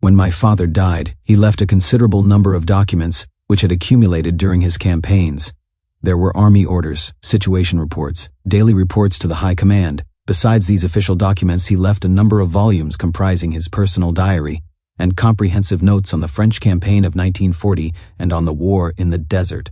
When my father died, he left a considerable number of documents which had accumulated during his campaigns. There were army orders, situation reports, daily reports to the High Command. Besides these official documents, he left a number of volumes comprising his personal diary and comprehensive notes on the French campaign of 1940 and on the war in the desert.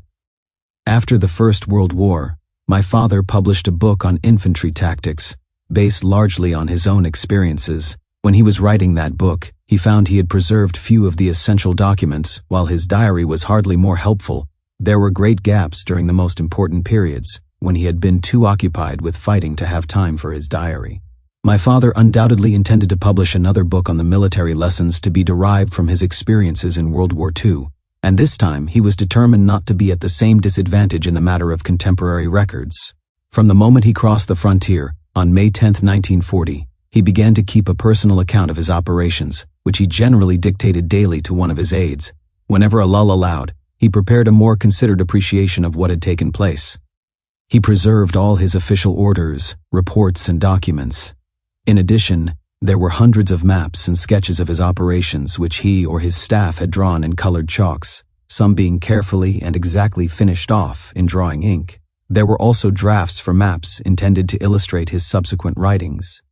After the First World War, my father published a book on infantry tactics, based largely on his own experiences. When he was writing that book, he found he had preserved few of the essential documents. While his diary was hardly more helpful, there were great gaps during the most important periods, when he had been too occupied with fighting to have time for his diary. My father undoubtedly intended to publish another book on the military lessons to be derived from his experiences in World War II, and this time he was determined not to be at the same disadvantage in the matter of contemporary records. From the moment he crossed the frontier, on May 10, 1940, he began to keep a personal account of his operations, which he generally dictated daily to one of his aides. Whenever a lull allowed, he prepared a more considered appreciation of what had taken place. He preserved all his official orders, reports, and documents. In addition, there were hundreds of maps and sketches of his operations which he or his staff had drawn in colored chalks, some being carefully and exactly finished off in drawing ink. There were also drafts for maps intended to illustrate his subsequent writings.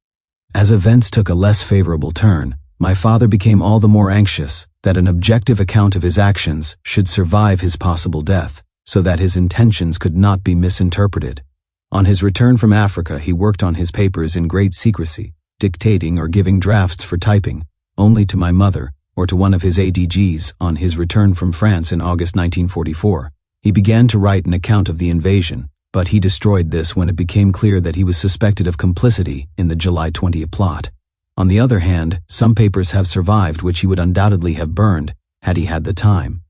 As events took a less favorable turn, my father became all the more anxious that an objective account of his actions should survive his possible death, so that his intentions could not be misinterpreted. On his return from Africa, he worked on his papers in great secrecy, dictating or giving drafts for typing, only to my mother or to one of his ADGs. On his return from France in August 1944, he began to write an account of the invasion, but he destroyed this when it became clear that he was suspected of complicity in the July 20 plot. On the other hand, some papers have survived which he would undoubtedly have burned had he had the time.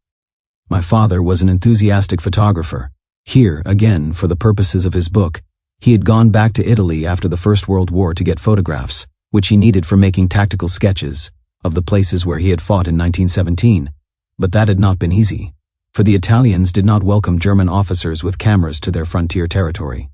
My father was an enthusiastic photographer. Here, again, for the purposes of his book, he had gone back to Italy after the First World War to get photographs, which he needed for making tactical sketches of the places where he had fought in 1917. But that had not been easy, for the Italians did not welcome German officers with cameras to their frontier territory.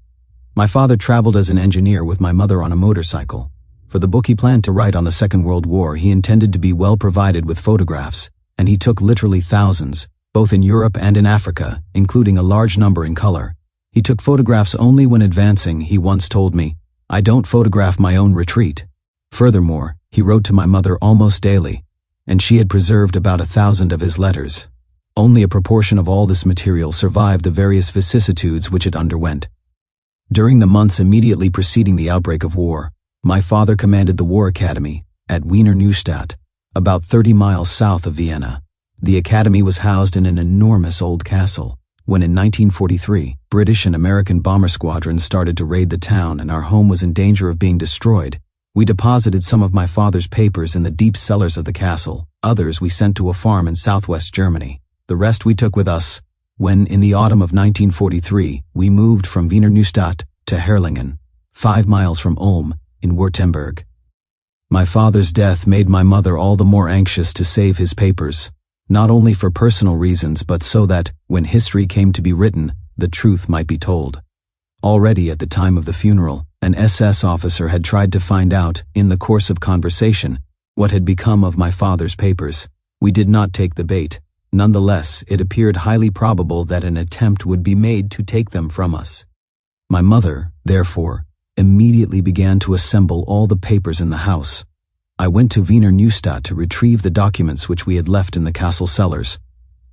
My father traveled as an engineer with my mother on a motorcycle. For the book he planned to write on the Second World War, he intended to be well provided with photographs, and he took literally thousands, both in Europe and in Africa, including a large number in color. He took photographs only when advancing. He once told me, "I don't photograph my own retreat." Furthermore, he wrote to my mother almost daily, and she had preserved about 1,000 of his letters. Only a proportion of all this material survived the various vicissitudes which it underwent. During the months immediately preceding the outbreak of war, my father commanded the War Academy at Wiener Neustadt, about 30 miles south of Vienna. The academy was housed in an enormous old castle. When in 1943, British and American bomber squadrons started to raid the town and our home was in danger of being destroyed, we deposited some of my father's papers in the deep cellars of the castle. Others we sent to a farm in southwest Germany. The rest we took with us when, in the autumn of 1943, we moved from Wiener Neustadt to Herrlingen, 5 miles from Ulm, in Württemberg. My father's death made my mother all the more anxious to save his papers, not only for personal reasons but so that, when history came to be written, the truth might be told. Already at the time of the funeral, an SS officer had tried to find out, in the course of conversation, what had become of my father's papers. We did not take the bait. Nonetheless, it appeared highly probable that an attempt would be made to take them from us. My mother, therefore, immediately began to assemble all the papers in the house. I went to Wiener Neustadt to retrieve the documents which we had left in the castle cellars.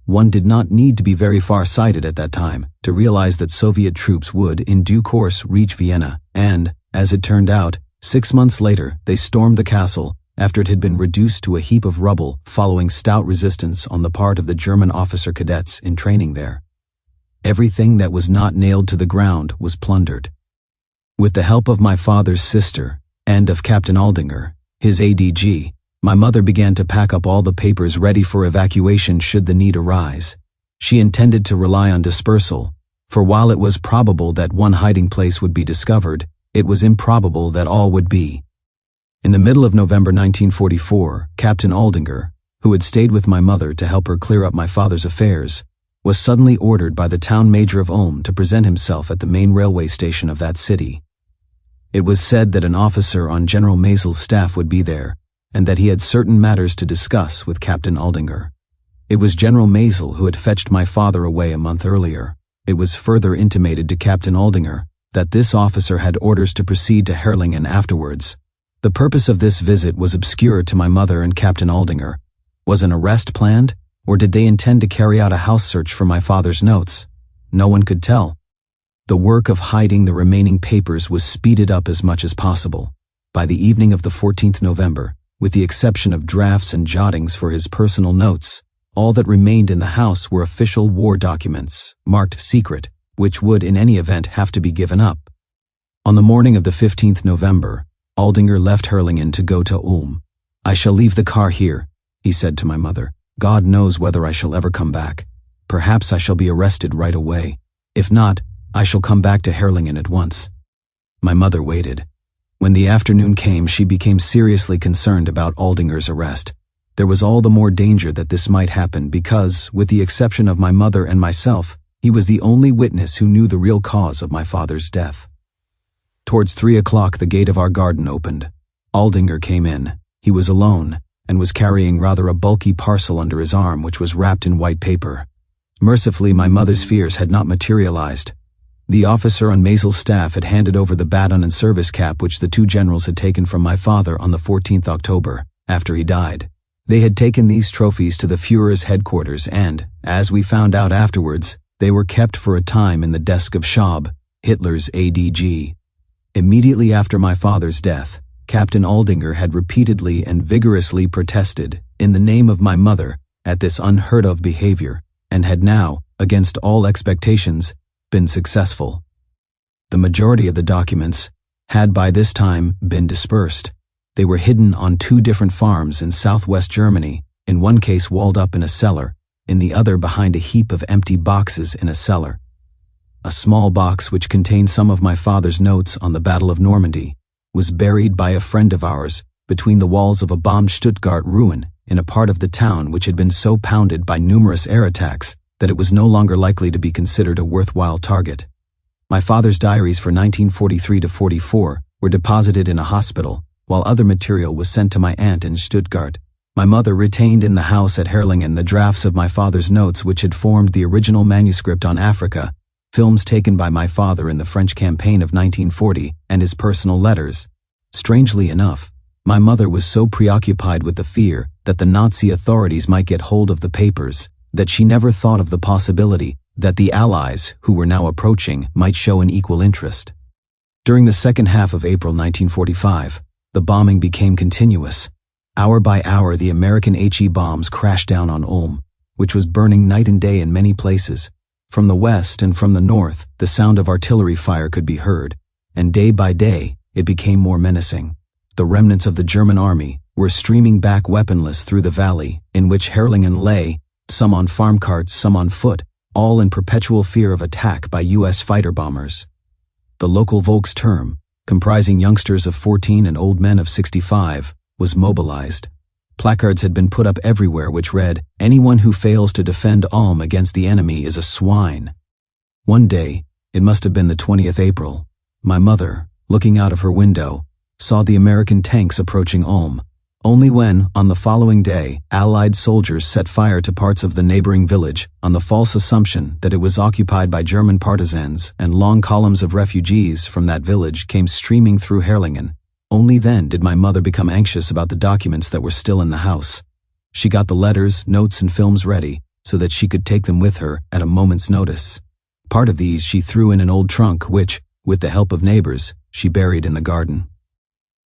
One did not need to be very far-sighted at that time to realize that Soviet troops would, in due course, reach Vienna, and, as it turned out, 6 months later, they stormed the castle after it had been reduced to a heap of rubble following stout resistance on the part of the German officer cadets in training there. Everything that was not nailed to the ground was plundered. With the help of my father's sister and of Captain Aldinger, his ADG, my mother began to pack up all the papers ready for evacuation should the need arise. She intended to rely on dispersal, for while it was probable that one hiding place would be discovered, it was improbable that all would be. In the middle of November 1944, Captain Aldinger, who had stayed with my mother to help her clear up my father's affairs, was suddenly ordered by the town major of Ulm to present himself at the main railway station of that city. It was said that an officer on General Maisel's staff would be there, and that he had certain matters to discuss with Captain Aldinger. It was General Maisel who had fetched my father away a month earlier. It was further intimated to Captain Aldinger that this officer had orders to proceed to Herlingen afterwards. The purpose of this visit was obscure to my mother and Captain Aldinger. Was an arrest planned, or did they intend to carry out a house search for my father's notes? No one could tell. The work of hiding the remaining papers was speeded up as much as possible. By the evening of the 14th November, with the exception of drafts and jottings for his personal notes, all that remained in the house were official war documents, marked secret, which would in any event have to be given up. On the morning of the 15th November, Aldinger left Herlingen to go to Ulm. "I shall leave the car here," he said to my mother. "God knows whether I shall ever come back. Perhaps I shall be arrested right away. If not, I shall come back to Herlingen at once." My mother waited. When the afternoon came, she became seriously concerned about Aldinger's arrest. There was all the more danger that this might happen because, with the exception of my mother and myself, he was the only witness who knew the real cause of my father's death. Towards 3 o'clock, the gate of our garden opened. Aldinger came in. He was alone, and was carrying rather a bulky parcel under his arm which was wrapped in white paper. Mercifully, my mother's fears had not materialized. The officer on Maisel's staff had handed over the baton and service cap which the two generals had taken from my father on the 14th October, after he died. They had taken these trophies to the Führer's headquarters and, as we found out afterwards, they were kept for a time in the desk of Schaub, Hitler's ADG. Immediately after my father's death, Captain Aldinger had repeatedly and vigorously protested, in the name of my mother, at this unheard-of behavior, and had now, against all expectations, been successful. The majority of the documents had by this time been dispersed. They were hidden on 2 different farms in southwest Germany, in one case walled up in a cellar, in the other behind a heap of empty boxes in a cellar. A small box which contained some of my father's notes on the Battle of Normandy was buried by a friend of ours between the walls of a bombed Stuttgart ruin in a part of the town which had been so pounded by numerous air attacks that it was no longer likely to be considered a worthwhile target. My father's diaries for 1943 to 44 were deposited in a hospital, while other material was sent to my aunt in Stuttgart. My mother retained in the house at Herlingen the drafts of my father's notes which had formed the original manuscript on Africa, films taken by my father in the French campaign of 1940, and his personal letters. Strangely enough, my mother was so preoccupied with the fear that the Nazi authorities might get hold of the papers that she never thought of the possibility that the Allies, who were now approaching, might show an equal interest. During the second half of April 1945, the bombing became continuous. Hour by hour, the American HE bombs crashed down on Ulm, which was burning night and day in many places. From the west and from the north, the sound of artillery fire could be heard, and day by day, it became more menacing. The remnants of the German army were streaming back weaponless through the valley in which Herlingen lay, some on farm carts, some on foot, all in perpetual fear of attack by U.S. fighter bombers. The local Volkssturm, comprising youngsters of 14 and old men of 65, was mobilized. Placards had been put up everywhere which read, "Anyone who fails to defend Ulm against the enemy is a swine." One day, it must have been the 20th April, my mother, looking out of her window, saw the American tanks approaching Ulm. Only when, on the following day, Allied soldiers set fire to parts of the neighboring village on the false assumption that it was occupied by German partisans, and long columns of refugees from that village came streaming through Herlingen. Only then did my mother become anxious about the documents that were still in the house. She got the letters, notes, and films ready so that she could take them with her at a moment's notice. Part of these she threw in an old trunk which, with the help of neighbors, she buried in the garden.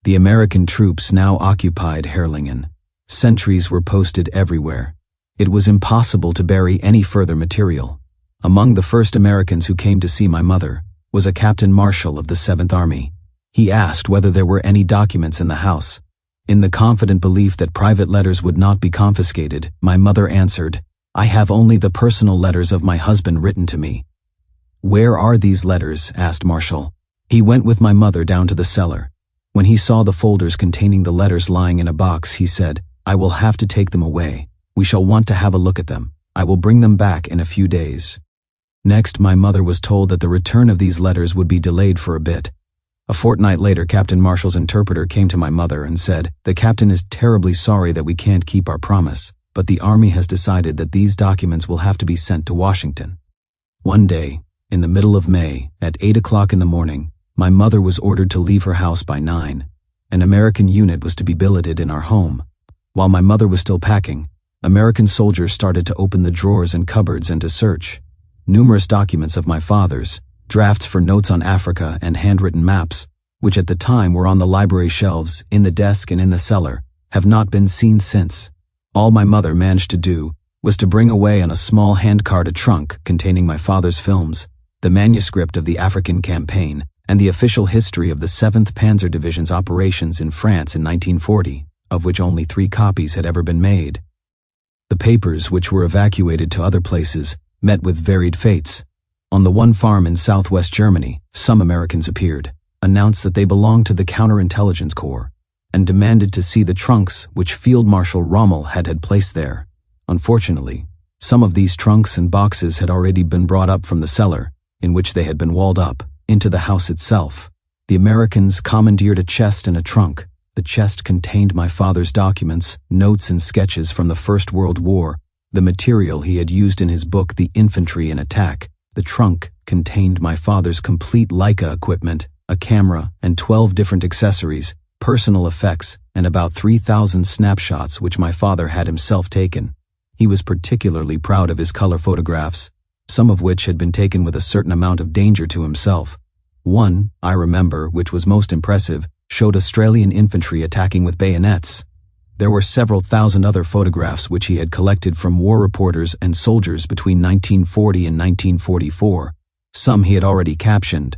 The American troops now occupied Herlingen. Sentries were posted everywhere. It was impossible to bury any further material. Among the first Americans who came to see my mother was a Captain Marshall of the 7th Army. He asked whether there were any documents in the house. In the confident belief that private letters would not be confiscated, my mother answered, "I have only the personal letters of my husband written to me." "Where are these letters?" asked Marshall. He went with my mother down to the cellar. When he saw the folders containing the letters lying in a box, he said, "I will have to take them away. We shall want to have a look at them. I will bring them back in a few days." Next, my mother was told that the return of these letters would be delayed for a bit. A fortnight later, Captain Marshall's interpreter came to my mother and said, "The captain is terribly sorry that we can't keep our promise, but the Army has decided that these documents will have to be sent to Washington." One day, in the middle of May, at 8 o'clock in the morning, my mother was ordered to leave her house by 9. An American unit was to be billeted in our home. While my mother was still packing, American soldiers started to open the drawers and cupboards and to search. Numerous documents of my father's, drafts for notes on Africa and handwritten maps, which at the time were on the library shelves, in the desk and in the cellar, have not been seen since. All my mother managed to do was to bring away on a small handcart a trunk containing my father's films, the manuscript of the African campaign, and the official history of the 7th Panzer Division's operations in France in 1940, of which only 3 copies had ever been made. The papers, which were evacuated to other places, met with varied fates. On the one farm in southwest Germany, some Americans appeared, announced that they belonged to the Counterintelligence Corps, and demanded to see the trunks which Field Marshal Rommel had placed there. Unfortunately, some of these trunks and boxes had already been brought up from the cellar, in which they had been walled up, into the house itself. The Americans commandeered a chest and a trunk. The chest contained my father's documents, notes and sketches from the First World War, the material he had used in his book The Infantry in Attack. The trunk contained my father's complete Leica equipment, a camera, and 12 different accessories, personal effects, and about 3,000 snapshots which my father had himself taken. He was particularly proud of his color photographs, some of which had been taken with a certain amount of danger to himself. One, I remember, which was most impressive, showed Australian infantry attacking with bayonets. There were several thousand other photographs which he had collected from war reporters and soldiers between 1940 and 1944. Some he had already captioned.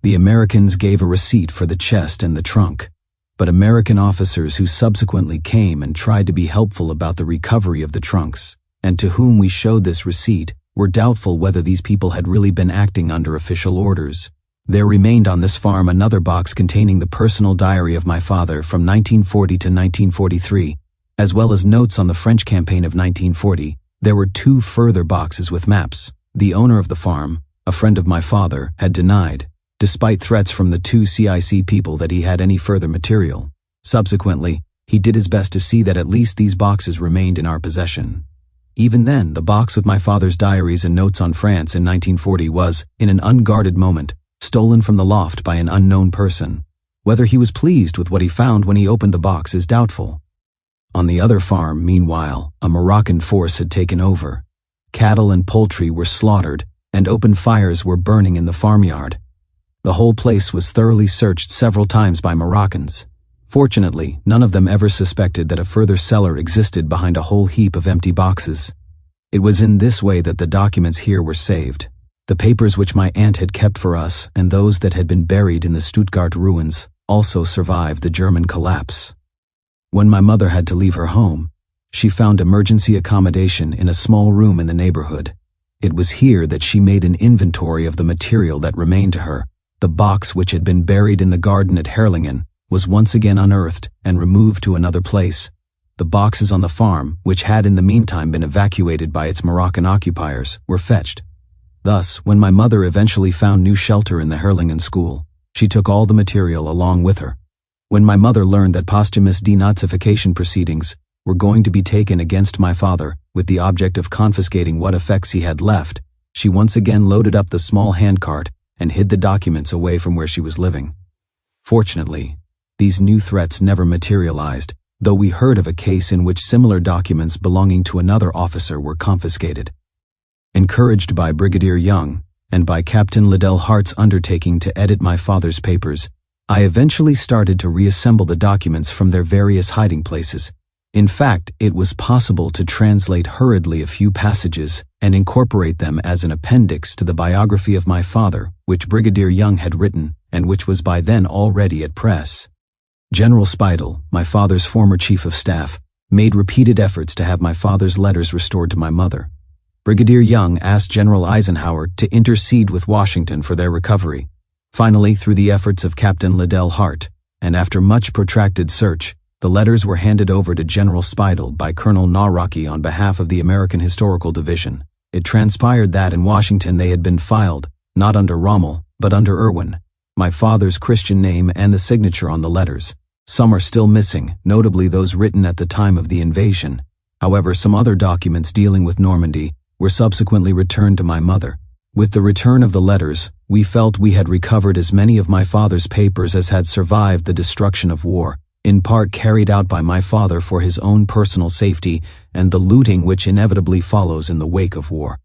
The Americans gave a receipt for the chest and the trunk, but American officers who subsequently came and tried to be helpful about the recovery of the trunks, and to whom we showed this receipt, were doubtful whether these people had really been acting under official orders. There remained on this farm another box containing the personal diary of my father from 1940 to 1943, as well as notes on the French campaign of 1940. There were 2 further boxes with maps. The owner of the farm, a friend of my father, had denied, despite threats from the 2 CIC people, that he had any further material. Subsequently, he did his best to see that at least these boxes remained in our possession. Even then, the box with my father's diaries and notes on France in 1940 was, in an unguarded moment, stolen from the loft by an unknown person. Whether he was pleased with what he found when he opened the box is doubtful. On the other farm, meanwhile, a Moroccan force had taken over. Cattle and poultry were slaughtered, and open fires were burning in the farmyard. The whole place was thoroughly searched several times by Moroccans. Fortunately, none of them ever suspected that a further cellar existed behind a whole heap of empty boxes. It was in this way that the documents here were saved. The papers which my aunt had kept for us and those that had been buried in the Stuttgart ruins also survived the German collapse. When my mother had to leave her home, she found emergency accommodation in a small room in the neighborhood. It was here that she made an inventory of the material that remained to her. The box which had been buried in the garden at Herrlingen was once again unearthed and removed to another place. The boxes on the farm, which had in the meantime been evacuated by its Moroccan occupiers, were fetched. Thus, when my mother eventually found new shelter in the Herrlingen school, she took all the material along with her. When my mother learned that posthumous denazification proceedings were going to be taken against my father with the object of confiscating what effects he had left, she once again loaded up the small handcart and hid the documents away from where she was living. Fortunately, these new threats never materialized, though we heard of a case in which similar documents belonging to another officer were confiscated. Encouraged by Brigadier Young and by Captain Liddell Hart's undertaking to edit my father's papers, I eventually started to reassemble the documents from their various hiding places. In fact, it was possible to translate hurriedly a few passages and incorporate them as an appendix to the biography of my father, which Brigadier Young had written and which was by then already at press. General Speidel, my father's former chief of staff, made repeated efforts to have my father's letters restored to my mother. Brigadier Young asked General Eisenhower to intercede with Washington for their recovery. Finally, through the efforts of Captain Liddell Hart, and after much protracted search, the letters were handed over to General Speidel by Colonel Nawrocki on behalf of the American Historical Division. It transpired that in Washington they had been filed, not under Rommel, but under Erwin. my father's Christian name and the signature on the letters. Some are still missing, notably those written at the time of the invasion. However, some other documents dealing with Normandy were subsequently returned to my mother. With the return of the letters, we felt we had recovered as many of my father's papers as had survived the destruction of war, in part carried out by my father for his own personal safety and the looting which inevitably follows in the wake of war.